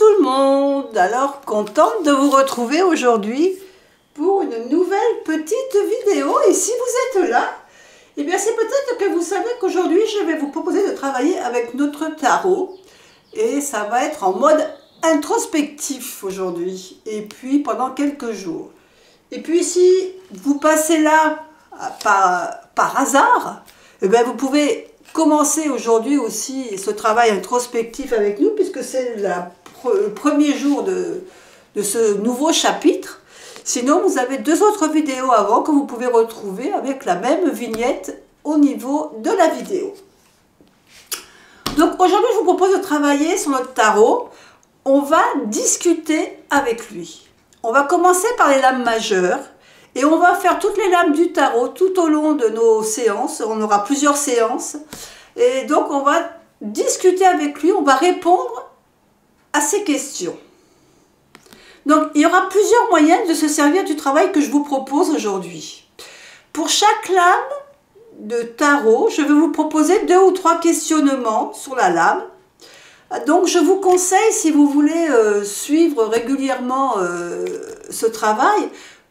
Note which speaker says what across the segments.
Speaker 1: tout le monde, alors contente de vous retrouver aujourd'hui pour une nouvelle petite vidéo. Et si vous êtes là, eh bien c'est peut-être que vous savez qu'aujourd'hui je vais vous proposer de travailler avec notre tarot. Et ça va être en mode introspectif aujourd'hui, et puis pendant quelques jours. Et puis si vous passez là par hasard, eh bien vous pouvez commencer aujourd'hui aussi ce travail introspectif avec nous, puisque c'est le premier jour de ce nouveau chapitre. Sinon, vous avez deux autres vidéos avant que vous pouvez retrouver avec la même vignette au niveau de la vidéo. Donc aujourd'hui, je vous propose de travailler sur notre tarot. On va discuter avec lui. On va commencer par les lames majeures et on va faire toutes les lames du tarot tout au long de nos séances. On aura plusieurs séances et donc on va discuter avec lui, on va répondre à ses questions. Donc il y aura plusieurs moyens de se servir du travail que je vous propose aujourd'hui. Pour chaque lame de tarot, je vais vous proposer 2 ou 3 questionnements sur la lame. Donc je vous conseille, si vous voulez suivre régulièrement ce travail,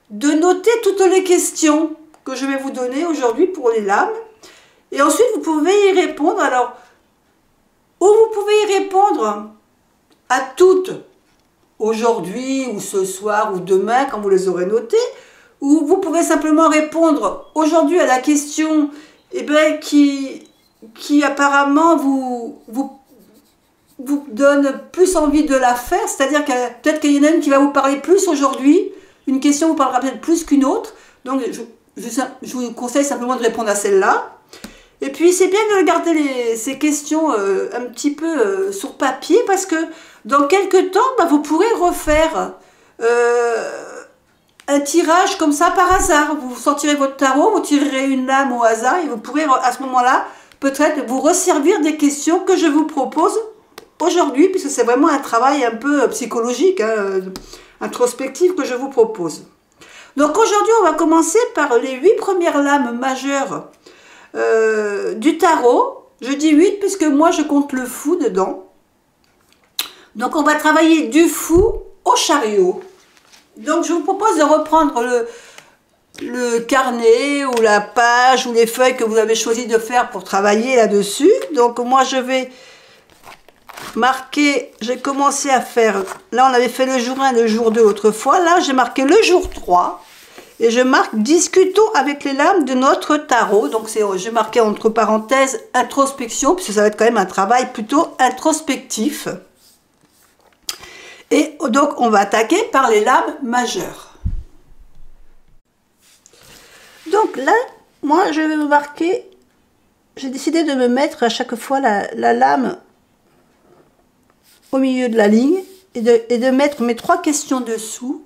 Speaker 1: de noter toutes les questions que je vais vous donner aujourd'hui pour les lames. Et ensuite vous pouvez y répondre. Alors, ou vous pouvez y répondre à toutes aujourd'hui ou ce soir ou demain quand vous les aurez notées, ou vous pouvez simplement répondre aujourd'hui à la question qui apparemment vous donne plus envie de la faire, c'est-à-dire que peut-être qu'il y en a une qui va vous parler plus aujourd'hui, une question vous parlera peut-être plus qu'une autre, donc je vous conseille simplement de répondre à celle-là. Et puis c'est bien de garder ces questions un petit peu sur papier, parce que dans quelques temps, vous pourrez refaire un tirage comme ça par hasard. Vous sortirez votre tarot, vous tirerez une lame au hasard et vous pourrez à ce moment-là peut-être vous resservir des questions que je vous propose aujourd'hui, puisque c'est vraiment un travail un peu psychologique, introspectif que je vous propose. Donc aujourd'hui, on va commencer par les 8 premières lames majeures du tarot. Je dis 8 puisque moi je compte le fou dedans. Donc on va travailler du fou au chariot. Donc je vous propose de reprendre le carnet ou la page ou les feuilles que vous avez choisi de faire pour travailler là-dessus. Donc moi je vais marquer, j'ai commencé à faire, là on avait fait le jour 1, le jour 2 autrefois, là j'ai marqué le jour 3 et je marque discutons avec les lames de notre tarot. Donc j'ai marqué entre parenthèses introspection, puisque ça va être quand même un travail plutôt introspectif. Et donc on va attaquer par les lames majeures. Donc là, moi je vais me marquer, j'ai décidé de me mettre à chaque fois la lame au milieu de la ligne et de mettre mes 3 questions dessous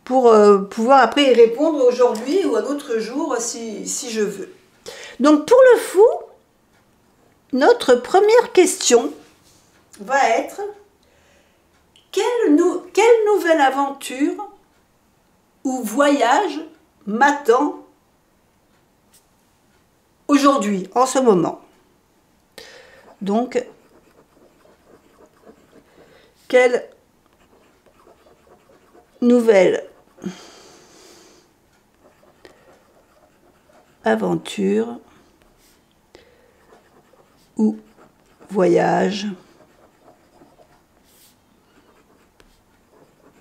Speaker 1: pour pouvoir après y répondre aujourd'hui ou un autre jour si je veux. Donc pour le fou, notre première question va être quelle nouvelle aventure ou voyage m'attend aujourd'hui, en ce moment. Donc, quelle nouvelle aventure ou voyage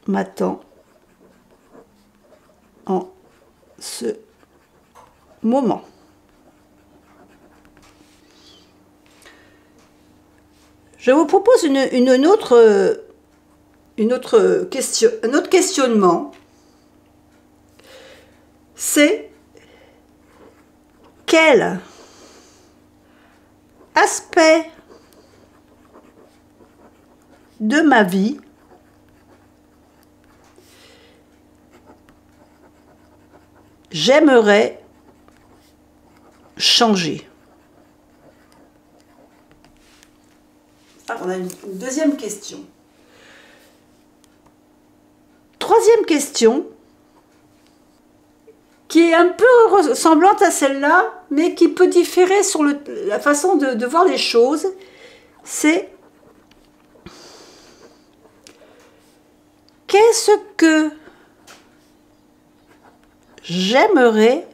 Speaker 1: m'attend en ce moment. Je vous propose un autre questionnement. C'est quel aspect de ma vie j'aimerais changer. On a une deuxième question. Troisième question, qui est un peu ressemblante à celle-là, mais qui peut différer sur la façon de voir les choses, c'est qu'est-ce que j'aimerais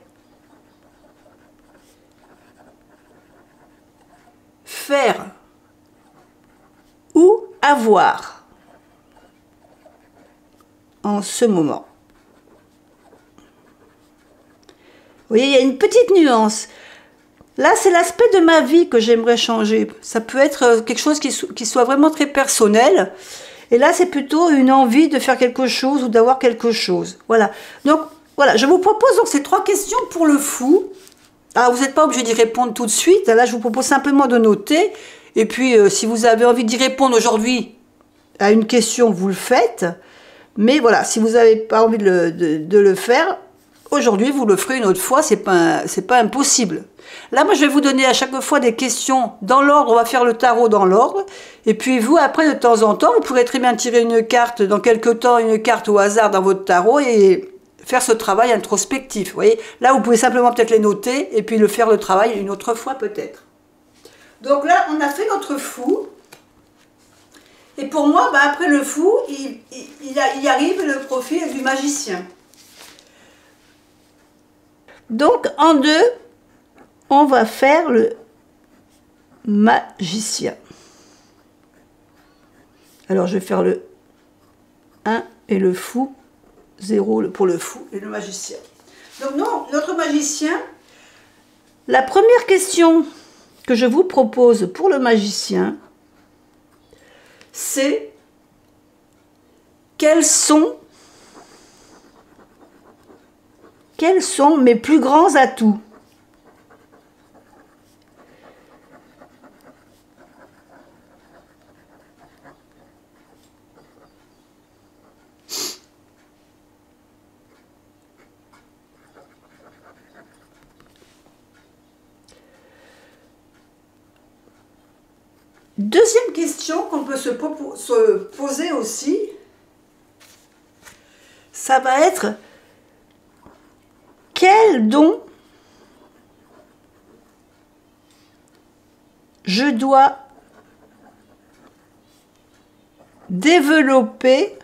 Speaker 1: faire ou avoir en ce moment. Vous voyez, il y a une petite nuance. Là, c'est l'aspect de ma vie que j'aimerais changer. Ça peut être quelque chose qui soit vraiment très personnel. Et là, c'est plutôt une envie de faire quelque chose ou d'avoir quelque chose. Voilà. Donc, voilà, je vous propose donc ces 3 questions pour le fou. Alors, vous n'êtes pas obligé d'y répondre tout de suite. Là, je vous propose simplement de noter. Et puis, si vous avez envie d'y répondre aujourd'hui à une question, vous le faites. Mais voilà, si vous n'avez pas envie de le faire, aujourd'hui, vous le ferez une autre fois. C'est pas impossible. Là, moi, je vais vous donner à chaque fois des questions dans l'ordre. On va faire le tarot dans l'ordre. Et puis, vous, après, de temps en temps, vous pourrez très bien tirer une carte, dans quelques temps, une carte au hasard dans votre tarot et faire ce travail introspectif. Vous voyez, là, vous pouvez simplement peut-être les noter et puis faire le travail une autre fois, peut-être. Donc là, on a fait notre fou. Et pour moi, bah, après le fou, il arrive le profil du magicien. Donc, en 2, on va faire le magicien. Alors, je vais faire le 1 et le fou, 0 pour le fou et le magicien. Donc, non, notre magicien, la première question que je vous propose pour le magicien, c'est quels sont mes plus grands atouts? Deuxième question qu'on peut se poser aussi, ça va être quel don je dois développer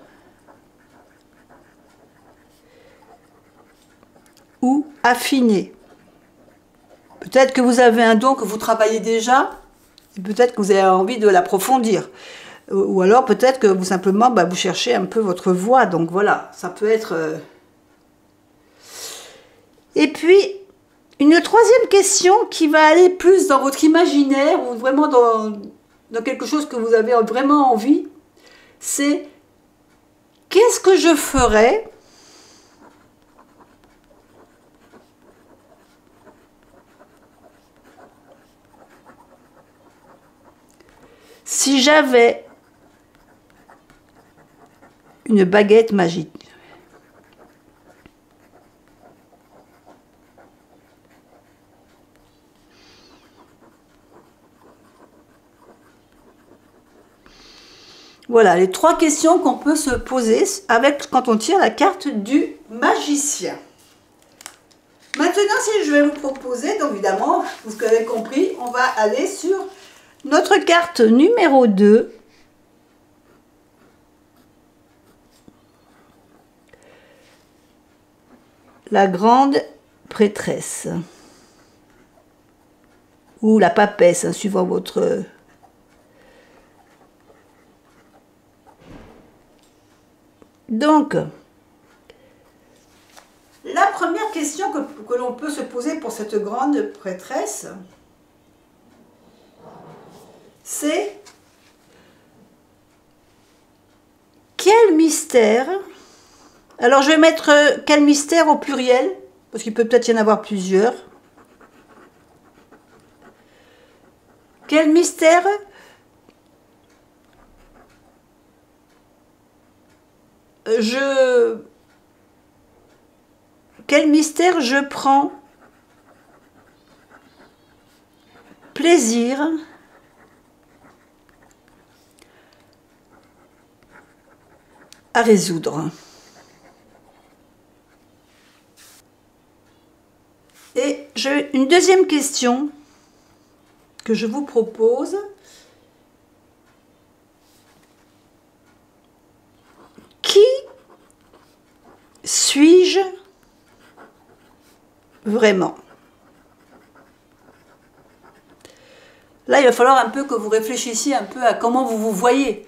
Speaker 1: ou affiner. Peut-être que vous avez un don que vous travaillez déjà, et peut-être que vous avez envie de l'approfondir. Ou alors peut-être que vous simplement vous cherchez un peu votre voie. Donc voilà, ça peut être... Et puis, une troisième question qui va aller plus dans votre imaginaire, ou vraiment dans quelque chose que vous avez vraiment envie, c'est qu'est-ce que je ferais si j'avais une baguette magique? Voilà les 3 questions qu'on peut se poser quand on tire la carte du magicien. Maintenant, si je vais vous proposer, donc évidemment, vous avez compris, on va aller sur notre carte numéro 2. La grande prêtresse. Ou la papesse, hein, suivant votre... Donc, la première question que l'on peut se poser pour cette grande prêtresse, c'est quel mystère, alors je vais mettre quel mystère au pluriel, parce qu'il peut peut-être y en avoir plusieurs. Quel mystère je prends plaisir à résoudre. Et une deuxième question que je vous propose. Qui suis-je vraiment? Là, il va falloir un peu que vous réfléchissiez un peu à comment vous vous voyez,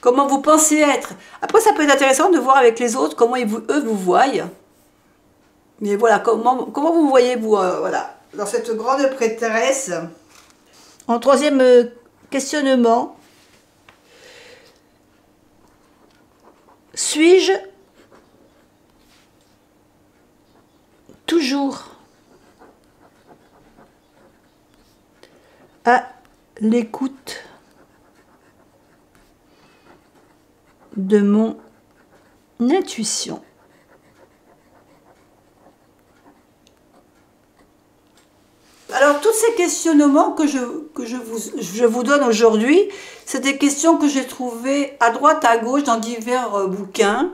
Speaker 1: comment vous pensez être. Après, ça peut être intéressant de voir avec les autres comment eux vous voient. Mais voilà, comment vous voyez-vous voilà, dans cette grande prêtresse. En troisième questionnement, suis-je toujours à l'écoute de mon intuition? Alors, tous ces questionnements que je vous donne aujourd'hui, c'est des questions que j'ai trouvées à droite, à gauche, dans divers bouquins.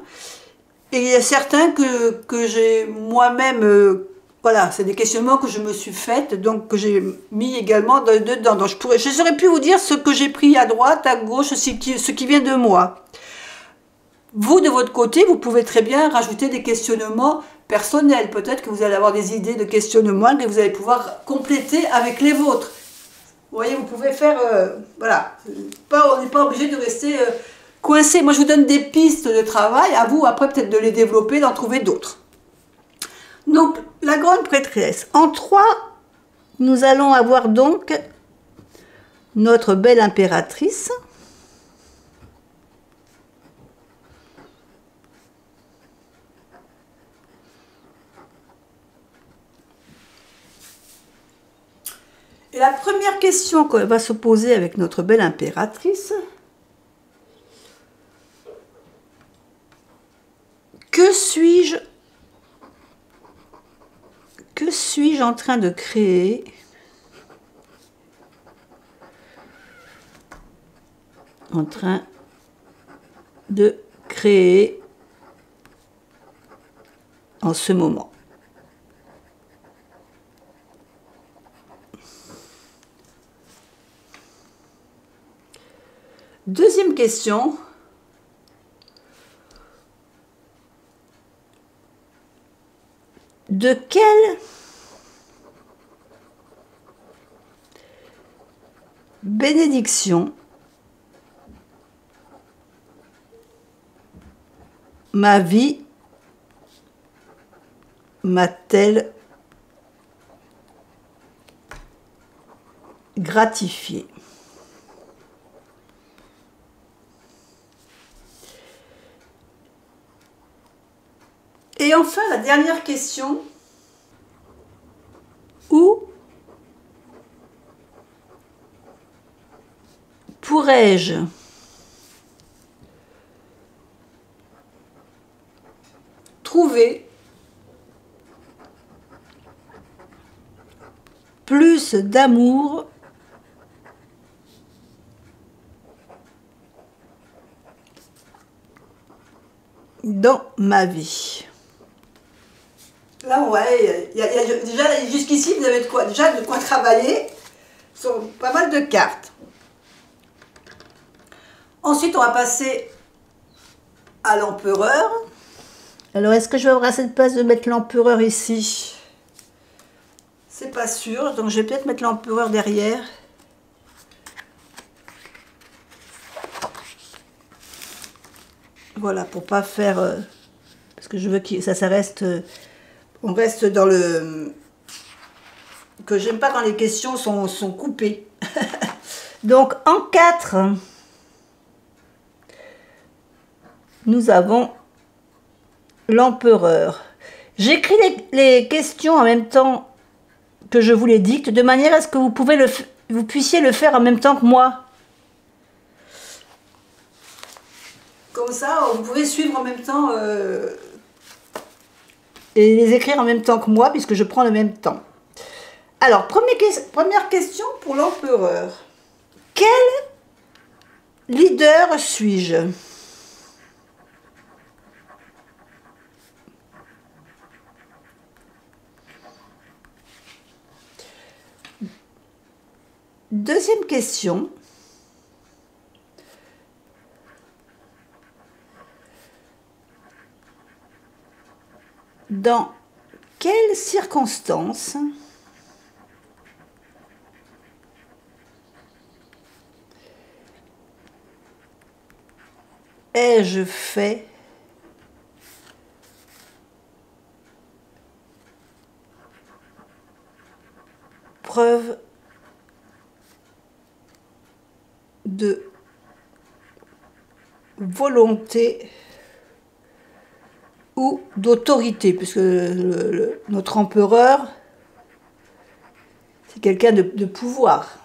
Speaker 1: Et il y a certains que j'ai moi-même, voilà, c'est des questionnements que je me suis faites, donc que j'ai mis également dedans. Donc je saurais plus vous dire ce que j'ai pris à droite, à gauche, ce qui vient de moi. Vous, de votre côté, vous pouvez très bien rajouter des questionnements personnels. Peut-être que vous allez avoir des idées de questionnements que vous allez pouvoir compléter avec les vôtres. Vous voyez, vous pouvez faire, voilà, on n'est pas obligé de rester coincé. Moi, je vous donne des pistes de travail, à vous après peut-être de les développer, d'en trouver d'autres. Donc, la grande prêtresse. En 3, nous allons avoir donc notre belle impératrice. Et la première question qu'on va se poser avec notre belle impératrice, que suis-je en train de créer en ce moment? Deuxième question. De quelle bénédiction ma vie m'a-t-elle gratifiée? Et enfin, la dernière question. Où pourrais-je trouver plus d'amour dans ma vie? Là, ouais, déjà jusqu'ici, vous avez déjà de quoi travailler sur pas mal de cartes. Ensuite, on va passer à l'empereur. Alors, est-ce que je vais avoir assez de place de mettre l'empereur ici? C'est pas sûr, donc je vais peut-être mettre l'empereur derrière. Voilà, pour pas faire... parce que je veux que ça reste... on reste dans le... que j'aime pas quand les questions sont coupées. Donc, en 4, nous avons l'empereur. J'écris les questions en même temps que je vous les dicte, de manière à ce que vous puissiez le faire en même temps que moi. Comme ça, vous pouvez suivre en même temps et les écrire en même temps que moi, puisque je prends le même temps. Alors, première question pour l'empereur. Quel leader suis-je? Deuxième question. Dans quelles circonstances ai-je fait preuve de volonté ou d'autorité, puisque notre empereur, c'est quelqu'un de pouvoir.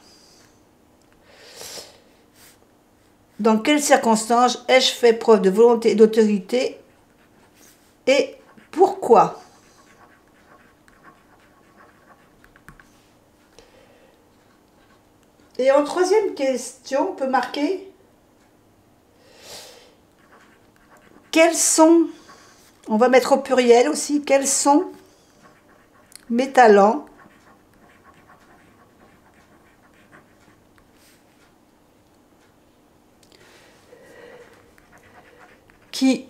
Speaker 1: Dans quelles circonstances ai-je fait preuve de volonté et d'autorité et pourquoi? Et en troisième question, on peut marquer quels sont, on va mettre au pluriel aussi, quels sont mes talents qui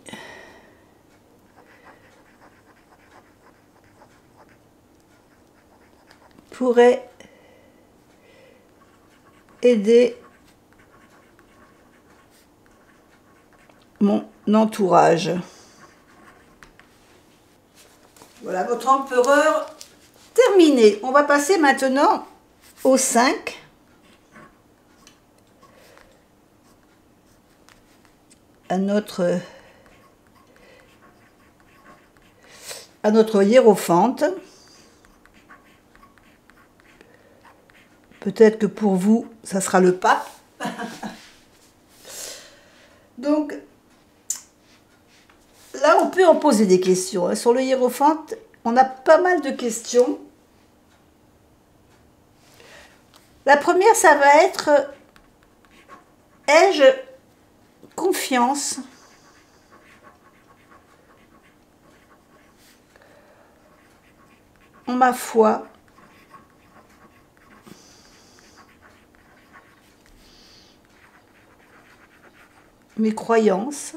Speaker 1: pourraient aider mon entourage. Voilà, votre empereur terminé. On va passer maintenant au 5. À notre hiérophante. Peut-être que pour vous, ça sera le pape. Donc, là, on peut en poser des questions. Sur le hiérophante, on a pas mal de questions. La première, ça va être, ai-je confiance en ma foi, mes croyances,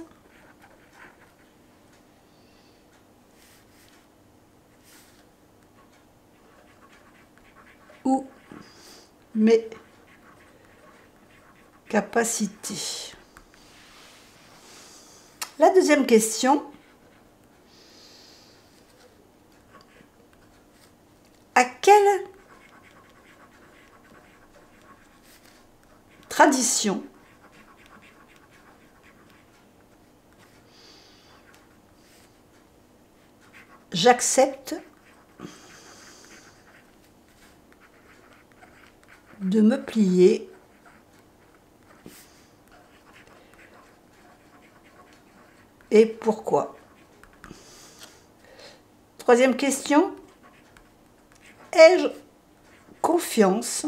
Speaker 1: ou mes capacités. La deuxième question, à quelle tradition j'accepte de me plier et pourquoi? Troisième question, ai-je confiance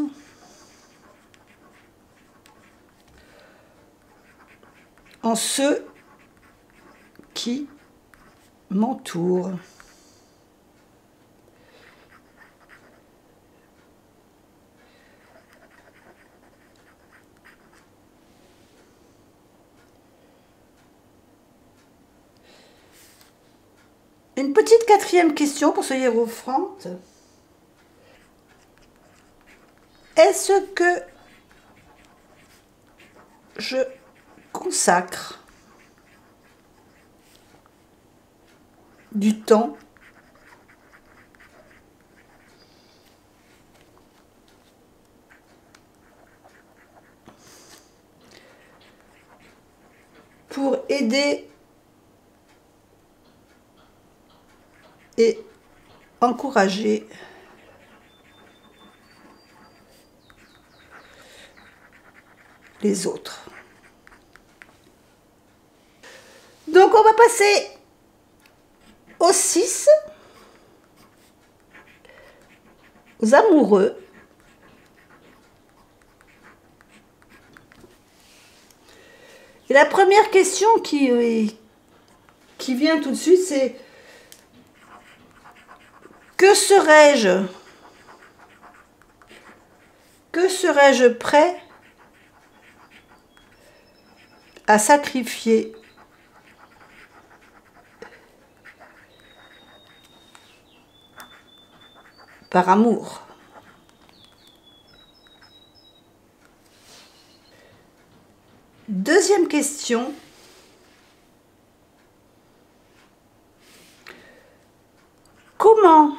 Speaker 1: en ceux qui m'entourent? Une petite quatrième question pour ce hiérophante. Est-ce que je consacre du temps pour aider et encourager les autres? Donc on va passer au 6, aux amoureux. Et la première question qui vient tout de suite, c'est: que serais-je prêt à sacrifier par amour. Deuxième question. Comment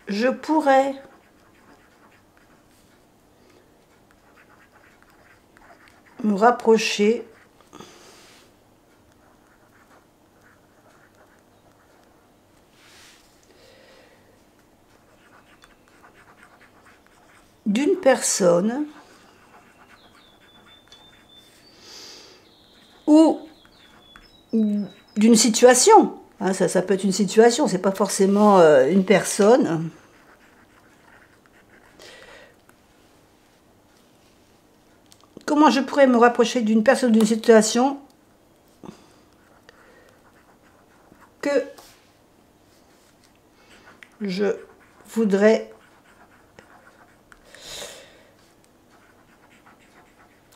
Speaker 1: je pourrais me rapprocher d'une personne ou d'une situation. Hein, ça peut être une situation, c'est pas forcément une personne. Comment je pourrais me rapprocher d'une personne, d'une situation que je voudrais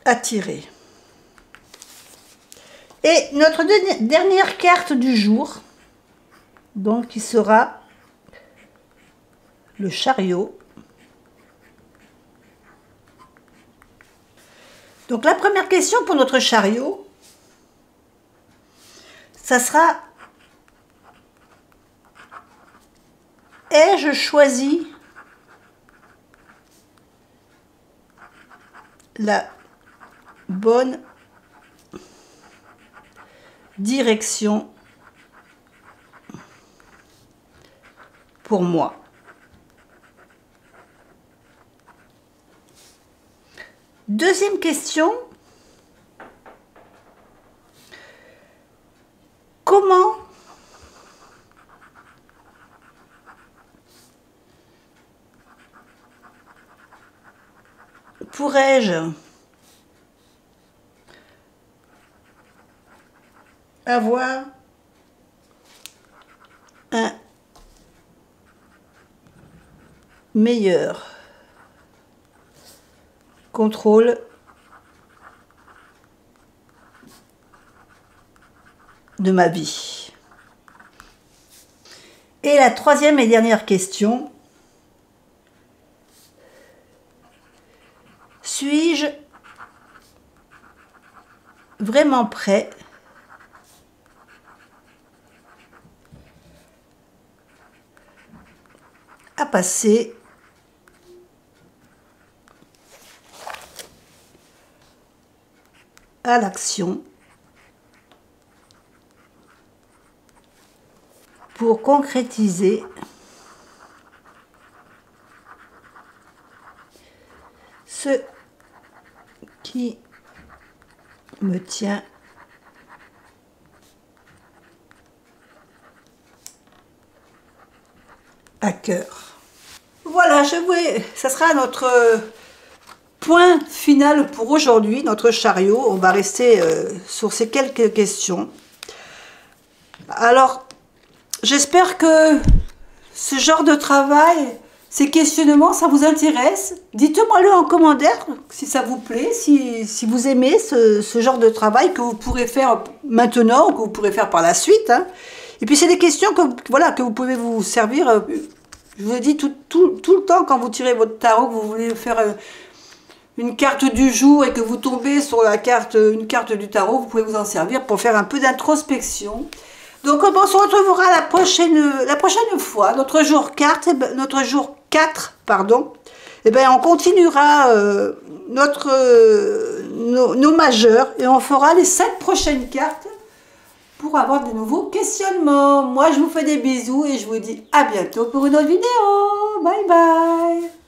Speaker 1: attirer. Et notre dernière carte du jour, donc qui sera le chariot. Donc la première question pour notre chariot, ça sera: ai-je choisi la bonne direction pour moi? Deuxième question: comment pourrais-je avoir un meilleur contrôle de ma vie? Et la troisième et dernière question: suis-je vraiment prêt à passer à l'action pour concrétiser ce qui me tient à cœur. Voilà, ça sera notre point final pour aujourd'hui, notre chariot. On va rester sur ces quelques questions. Alors, j'espère que ce genre de travail, ces questionnements, ça vous intéresse. Dites-moi-le en commentaire si ça vous plaît, si vous aimez ce genre de travail que vous pourrez faire maintenant ou que vous pourrez faire par la suite. Hein. Et puis c'est des questions que vous pouvez vous servir. Je vous ai dit tout le temps quand vous tirez votre tarot, que vous voulez faire une carte du jour et que vous tombez sur une carte du tarot, vous pouvez vous en servir pour faire un peu d'introspection. Donc on se retrouvera la prochaine fois, notre jour 4, pardon. Et ben on continuera nos majeurs et on fera les 5 prochaines cartes pour avoir de nouveaux questionnements. Moi je vous fais des bisous et je vous dis à bientôt pour une autre vidéo. Bye bye.